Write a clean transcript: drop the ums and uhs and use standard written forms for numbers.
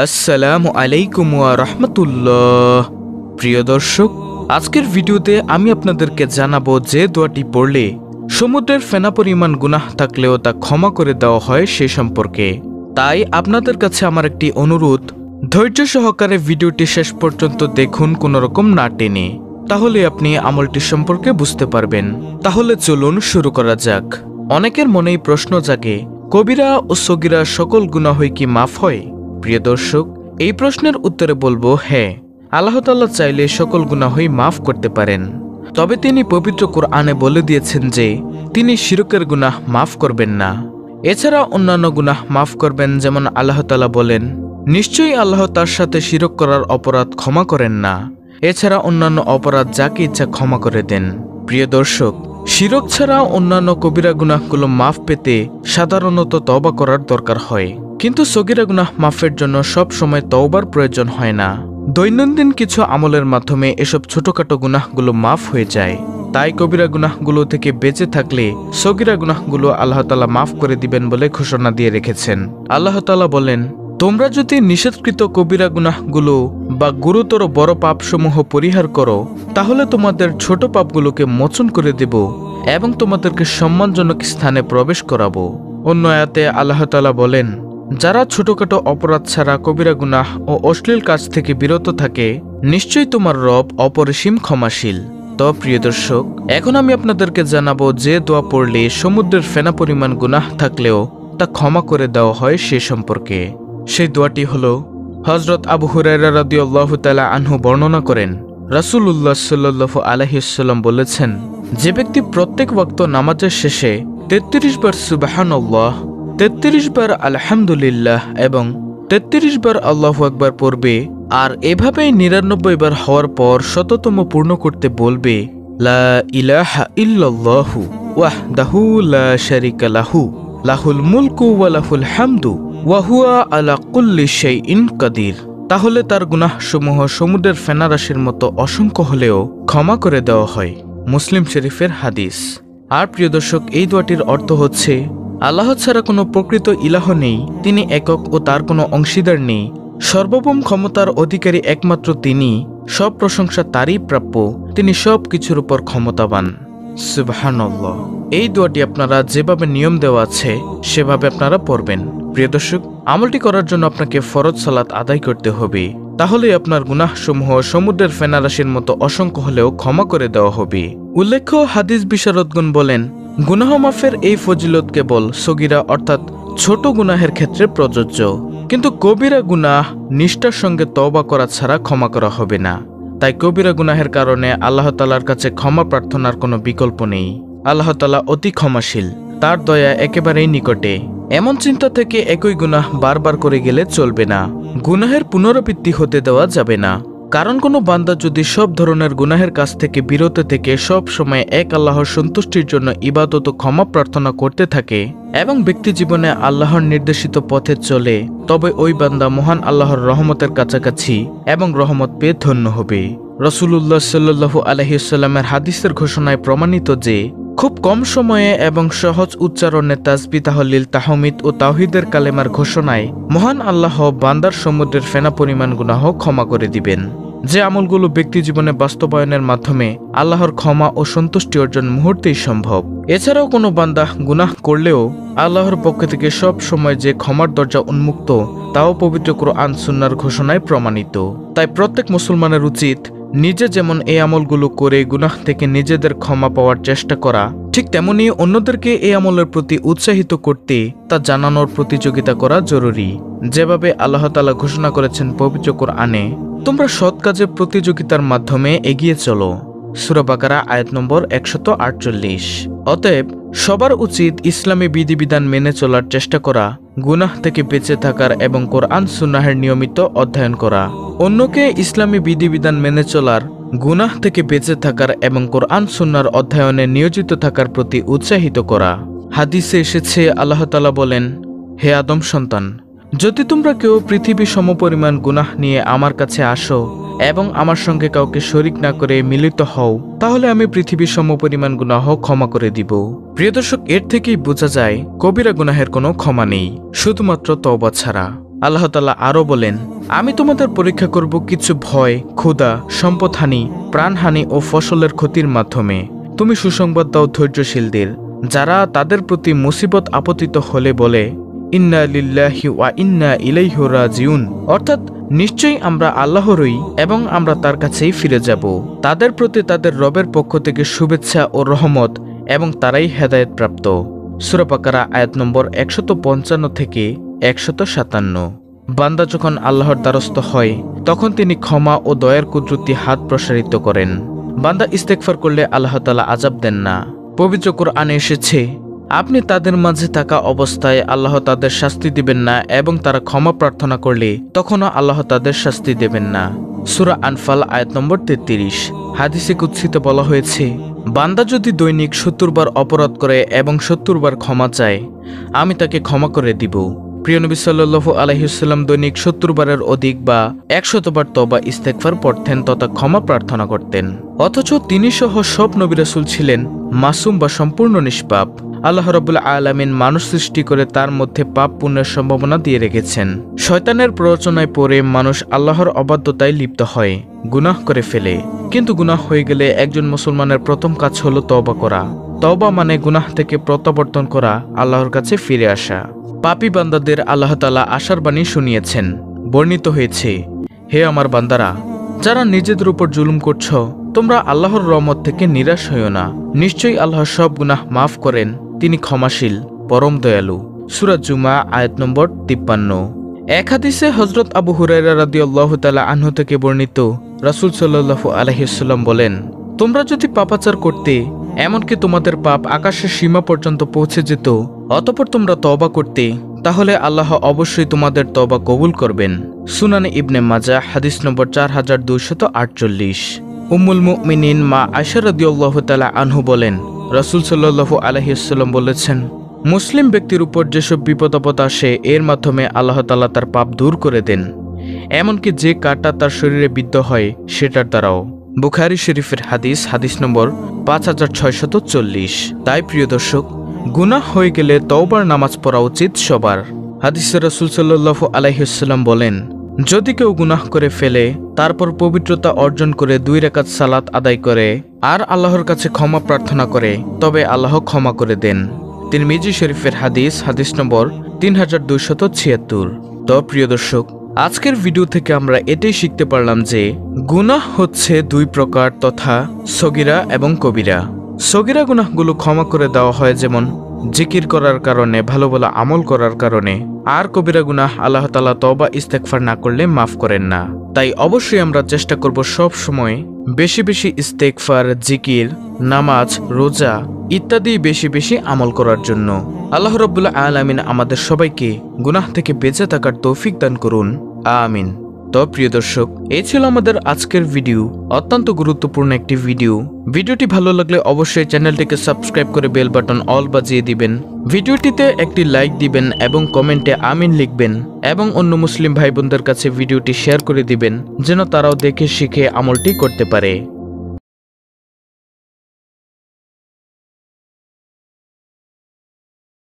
আসসালামু আলাইকুম ওয়া রাহমাতুল্লাহ। প্রিয় দর্শক, আজকের ভিডিওতে আমি আপনাদেরকে জানাবো যে দোয়াটি পড়লে সমুদ্রের ফেনা পরিমাণ গুনাহ থাকলেও তা ক্ষমা করে দেওয়া হয় সে সম্পর্কে। তাই আপনাদের কাছে আমার একটি অনুরোধ, ধৈর্য সহকারে ভিডিওটি শেষ পর্যন্ত দেখুন কোনো রকম না টেনে, তাহলে আপনি আমলটি সম্পর্কে বুঝতে পারবেন। তাহলে চলুন শুরু করা যাক। অনেকের মনেই প্রশ্ন জাগে, কবিরা ও সগীরা সকল গুনাহই কি মাফ হয়? প্রিয় দর্শক, এই প্রশ্নের উত্তরে বলবো হ্যাঁ, আল্লাহ তাআলা চাইলে সকল গুনাহই মাফ করতে পারেন। তবে তিনি পবিত্র কোরআনে বলে দিয়েছেন যে তিনি শিরকের গুনাহ মাফ করবেন না। এছাড়া অন্যান্য গুনাহ মাফ করবেন, যেমন আল্লাহ তাআলা বলেন, নিশ্চয়ই আল্লাহ তার সাথে শিরক করার অপরাধ ক্ষমা করেন না। এছাড়া অন্যান্য অপরাধ যাকে ইচ্ছা ক্ষমা করে দেন। প্রিয় দর্শক, শিরক ছাড়া অন্যান্য কবিরা গুনাহগুলো মাফ পেতে সাধারণত তওবা করার দরকার হয়, কিন্তু সগীরা গুনাহ মাফের জন্য সব সময় তওবার প্রয়োজন হয় না। দৈনন্দিন কিছু আমলের মাধ্যমে এসব ছোটখাটো গুনাহগুলো মাফ হয়ে যায়। তাই কবিরা গুনাহগুলো থেকে বেঁচে থাকলে সগীরা গুনাহগুলো আল্লাহ তাআলা মাফ করে দিবেন বলে ঘোষণা দিয়ে রেখেছেন। আল্লাহ তাআলা বলেন, তোমরা যদি নিষেধকৃত কবিরা গুনাহগুলো বা গুরুতর বড় পাপসমূহ পরিহার করো, তাহলে তোমাদের ছোট পাপগুলোকে মোচন করে দেব এবং তোমাদেরকে সম্মানজনক স্থানে প্রবেশ করাবো। অন্য আয়াতে আল্লাহ তাআলা বলেন, যারা ছোটখাটো অপরাধ ছাড়া কবিরা গুনাহ ও অশ্লীল কাজ থেকে বিরত থাকে, নিশ্চয়ই তোমার রব অপরিসীম ক্ষমাশীল। তো প্রিয় দর্শক, এখন আমি আপনাদেরকে জানাবো যে দোয়া পড়লে সমুদ্রের ফেনা পরিমাণ গুনাহ থাকলেও তা ক্ষমা করে দেওয়া হয় সে সম্পর্কে। সেই দোয়াটি হলো, হযরত আবু হুরায়রা রাদিয়াল্লাহু তাআলা আনহু বর্ণনা করেন, রাসূলুল্লাহ সাল্লাল্লাহু আলাইহি ওয়াসাল্লাম বলেছেন, যে ব্যক্তি প্রত্যেক ওয়াক্ত নামাজের শেষে ৩৩ বার সুবহানাল্লাহ, ৩৩ বার আলহামদুলিল্লাহ এবং ৩৩ বার আল্লাহু আকবার পড়বে, আর এভাবেই ৯৯ বার হওয়ার পর শততম পূর্ণ করতে বলবে, লা ইলাহা ইল্লাল্লাহু ওয়াহদাহু লা শারীকা লাহু লাহুল মুলকু ওয়া লাহুল হামদু ওয়া হুয়া আলা কুল্লি শাইইন কাদির, তাহলে তার গুনাহসমূহ সমুদ্রের ফেনারাশির মতো অসংখ্য হলেও ক্ষমা করে দেওয়া হয়। মুসলিম শরীফের হাদিস। আর প্রিয় দর্শক, এই দোয়াটির অর্থ হচ্ছে, আল্লাহ ছাড়া কোনো প্রকৃত ইলাহ নেই, তিনি একক ও তার কোনো অংশীদার নেই, সর্বভৌম ক্ষমতার অধিকারী একমাত্র তিনি, সব প্রশংসা তারই প্রাপ্য, তিনি সব কিছুর উপর ক্ষমতাবান। সুবহানাল্লাহ। এই দোয়াটি আপনারা যেভাবে নিয়ম দেওয়া আছে সেভাবে আপনারা পড়বেন। প্রিয় দর্শক, আমলটি করার জন্য আপনাকে ফরজ সালাত আদায় করতে হবে, তাহলে আপনার গুনাহসমূহ সমুদ্রের ফেনারাশির মতো অসংখ্য হলেও ক্ষমা করে দেওয়া হবে। উল্লেখ্য, হাদিস বিশারদগণ বলেন, গুনাহ মাফের এই ফজিলত কেবল সগীরা অর্থাৎ ছোট গুনাহের ক্ষেত্রে প্রযোজ্য, কিন্তু কবিরা গুনাহ নিষ্ঠার সঙ্গে তওবা করা ছাড়া ক্ষমা করা হবে না। তাই কবিরা গুনাহের কারণে আল্লাহ তাআলার কাছে ক্ষমা প্রার্থনার কোনো বিকল্প নেই। আল্লাহ তাআলা অতি ক্ষমাশীল, তার দয়া একেবারেই নিকটে। এমন চিন্তা থেকে একই গুনাহ বারবার করে গেলে চলবে না। গুনাহের পুনরাবৃত্তি হতে দেওয়া যাবে না, কারণ কোনো বান্দা যদি সব ধরনের গুনাহের কাছ থেকে বিরত থেকে সব সময় এক আল্লাহর সন্তুষ্টির জন্য ইবাদত ও ক্ষমা প্রার্থনা করতে থাকে এবং ব্যক্তি জীবনে আল্লাহর নির্দেশিত পথে চলে, তবে ওই বান্দা মহান আল্লাহর রহমতের কাছাকাছি এবং রহমত পেয়ে ধন্য হবে। রাসূলুল্লাহ সাল্লাল্লাহু আলাইহি ওয়াসাল্লামের হাদিসের ঘোষণায় প্রমাণিত যে খুব কম সময়ে এবং সহজ উচ্চারণে তাসবিহ, তাহলিল, তাহমিদ ও তাওহীদের কালেমার ঘোষণায় মহান আল্লাহ বান্দার সমুদ্রের ফেনা পরিমাণ গুনাহ ক্ষমা করে দিবেন। যে আমলগুলো ব্যক্তি জীবনে বাস্তবায়নের মাধ্যমে আল্লাহর ক্ষমা ও সন্তুষ্টি অর্জন মুহূর্তেই সম্ভব। এছাড়াও কোনো বান্দা গুনাহ করলেও আল্লাহর পক্ষ থেকে সব সময় যে ক্ষমার দরজা উন্মুক্ত, তাও পবিত্র কোরআন সুন্নাহর ঘোষণায় প্রমাণিত। তাই প্রত্যেক মুসলমানের উচিত নিজে যেমন এই আমলগুলো করে গুনাহ থেকে নিজেদের ক্ষমা পাওয়ার চেষ্টা করা, ঠিক তেমনি অন্যদেরকে এই আমলের প্রতি উৎসাহিত করতে তা জানানোর প্রতিযোগিতা করা জরুরি। যেভাবে আল্লাহ তাআলা ঘোষণা করেছেন পবিত্র কোরআনে, তোমরা সৎ কাজে প্রতিযোগিতার মাধ্যমে এগিয়ে চলো। সূরা বাকারা আয়াত নম্বর ১৪৮। অতএব সবার উচিত ইসলামী বিধিবিধান মেনে চলার চেষ্টা করা, গুনাহ থেকে বেঁচে থাকার এবং কোরআন সুন্নাহের নিয়মিত অধ্যয়ন করা, অন্যকে ইসলামী বিধিবিধান মেনে চলার, গুনাহ থেকে বেঁচে থাকার এবং কোরআন সুন্নাহর অধ্যয়নে নিয়োজিত থাকার প্রতি উৎসাহিত করা। হাদিসে এসেছে, আল্লাহ তাআলা বলেন, হে আদম সন্তান, যদি তোমরা কেউ পৃথিবী সমপরিমাণ গুনাহ নিয়ে আমার কাছে আসো এবং আমার সঙ্গে কাউকে শরিক না করে মিলিত হও, তাহলে আমি পৃথিবীর সমপরিমাণ গুনাহ ক্ষমা করে দিব। প্রিয় দর্শক, এর থেকেই বোঝা যায় কবিরা গুনাহের কোনো ক্ষমা নেই, শুধুমাত্র তওবা ছাড়া। আল্লাহ তাআলা আরও বলেন, আমি তোমাদের পরীক্ষা করব কিছু ভয়, ক্ষুধা, সম্পদহানি, প্রাণহানি ও ফসলের ক্ষতির মাধ্যমে। তুমি সুসংবাদ দাও ধৈর্যশীলদের, যারা তাদের প্রতি মুসিবত আপতিত হলে বলে, ইন্না লিল্লাহি ওয়া ইন্না ইলাইহি রাজিউন, অর্থাৎ নিশ্চয়ই আমরা আল্লাহরই এবং আমরা তার কাছেই ফিরে যাব। তাদের প্রতি তাদের রবের পক্ষ থেকে শুভেচ্ছা ও রহমত এবং তারাই হেদায়েত প্রাপ্ত। সূরা বাকারা আয়াত নম্বর 155 থেকে 157। বান্দা যখন আল্লাহর দ্বারস্থ হয় তখন তিনি ক্ষমা ও দয়ার কুদরতি হাত প্রসারিত করেন। বান্দা ইস্তেগফার করলে আল্লাহ তাআলা আযাব দেন না। পবিত্র কোরআনে এসেছে, আপনি তাদের মাঝে থাকা অবস্থায় আল্লাহ তাদের শাস্তি দিবেন না এবং তারা ক্ষমা প্রার্থনা করলে তখনও আল্লাহ তাদের শাস্তি দেবেন না। সূরা আনফাল আয়াত নম্বর 33। হাদিসে কুদসিতে বলা হয়েছে, বান্দা যদি দৈনিক 70 বার অপরাধ করে এবং 70 বার ক্ষমা চায়, আমি তাকে ক্ষমা করে দিব। প্রিয় নবী সাল্লাল্লাহু আলাইহি ওয়াসাল্লাম দৈনিক 70 বারের অধিক বা 100 বার তওবা ইস্তেগফার পড়তেন তথা ক্ষমা প্রার্থনা করতেন। অথচ তিনি সহ সব নবী রাসূল ছিলেন মাসুম বা সম্পূর্ণ নিষ্পাপ। আল্লাহ রাব্বুল আলামিন মানুষ সৃষ্টি করে তার মধ্যে পাপ পুণ্যের সম্ভাবনা দিয়ে রেখেছেন। শয়তানের প্ররোচনায় পড়ে মানুষ আল্লাহর অবাধ্যতায় লিপ্ত হয়, গুনাহ করে ফেলে। কিন্তু গুনাহ হয়ে গেলে একজন মুসলমানের প্রথম কাজ হলো তওবা করা। তওবা মানে গুনাহ থেকে প্রত্যাবর্তন করা, আল্লাহর কাছে ফিরে আসা। পাপী বান্দাদের আল্লাহ তাআলা আশার বাণী শুনিয়েছেন। বর্ণিত হয়েছে, হে আমার বান্দারা, যারা নিজেদের উপর জুলুম করছ, তোমরা আল্লাহর রহমত থেকে নিরাশ হইও না। নিশ্চয়ই আল্লাহ সব গুনাহ মাফ করেন, তিনি ক্ষমাশীল, পরম দয়ালু। সূরা জুমা আয়াত নম্বর 53। এক হাদিসে হযরত আবু হুরায়রা রাদিয়াল্লাহু তাআলা আনহু থেকে বর্ণিত, রাসূল সাল্লাল্লাহু আলাইহি ওয়াসাল্লাম বলেন, তোমরা যদি পাপাচার করতে, এমনকি তোমাদের পাপ আকাশের সীমা পর্যন্ত পৌঁছে যেত, অতঃপর তোমরা তওবা করতে, তাহলে আল্লাহ অবশ্যই তোমাদের তওবা কবুল করবেন। সুনানে ইবনে মাজাহ হাদিস নম্বর 4248। উম্মুল মুমিনিন মা আয়েশা রাদিয়াল্লাহু তাআলা আনহু বলেন, রাসূল সাল্লাল্লাহু আলাইহি ওয়াসাল্লাম বলেছেন, মুসলিম ব্যক্তির উপর যেসব বিপদ আপদ আসে এর মাধ্যমে আল্লাহ তাআলা তার পাপ দূর করে দেন, এমনকি যে কাঁটা তার শরীরে বিদ্ধ হয় সেটার দ্বারাও। বুখারী শরীফের হাদিস, হাদিস নম্বর 5640। তাই প্রিয় দর্শক, গুনাহ হয়ে গেলে তওবার নামাজ পড়া উচিত সবার। হাদিসে রাসূল সাল্লাল্লাহু আলাইহি ওয়াসাল্লাম বলেন, যদি কেউ গুনাহ করে ফেলে, তারপর পবিত্রতা অর্জন করে 2 রাকাত সালাত আদায় করে আর আল্লাহর কাছে ক্ষমা প্রার্থনা করে, তবে আল্লাহ ক্ষমা করে দেন। তিরমিজি শরীফের হাদিস, হাদিস নম্বর 3276। তো প্রিয় দর্শক, আজকের ভিডিও থেকে আমরা এটাই শিখতে পারলাম যে গুনাহ হচ্ছে 2 প্রকার তথা সগীরা এবং কবিরা। সগীরা গুনাহগুলো ক্ষমা করে দেওয়া হয়, যেমন জিকির করার কারণে, ভালো ভালো আমল করার কারণে। আর কবিরা গুনাহ আল্লাহ তাআলা তওবা ইস্তেগফার না করলে মাফ করেন না। তাই অবশ্যই আমরা চেষ্টা করব সব সময় বেশি বেশি ইস্তেগফার, জিকির, নামাজ, রোজা ইত্যাদি বেশি বেশি আমল করার জন্য। আল্লাহ রাব্বুল আলামিন আমাদের সবাইকে গুনাহ থেকে বেঁচে থাকার তৌফিক দান করুন, আমিন। তো প্রিয় দর্শক, এই ছিল আমাদের আজকের ভিডিও, অত্যন্ত গুরুত্বপূর্ণ একটি ভিডিও। ভিডিওটি ভালো লাগলে অবশ্যই চ্যানেলটিকে সাবস্ক্রাইব করে বেল বাটন অল বাজিয়ে দিবেন। ভিডিওটিতে একটি লাইক দিবেন এবং কমেন্টে আমিন লিখবেন এবং অন্য মুসলিম ভাই বোনদের কাছে ভিডিওটি শেয়ার করে দিবেন, যেন তারাও দেখে শিখে আমলটি করতে পারে।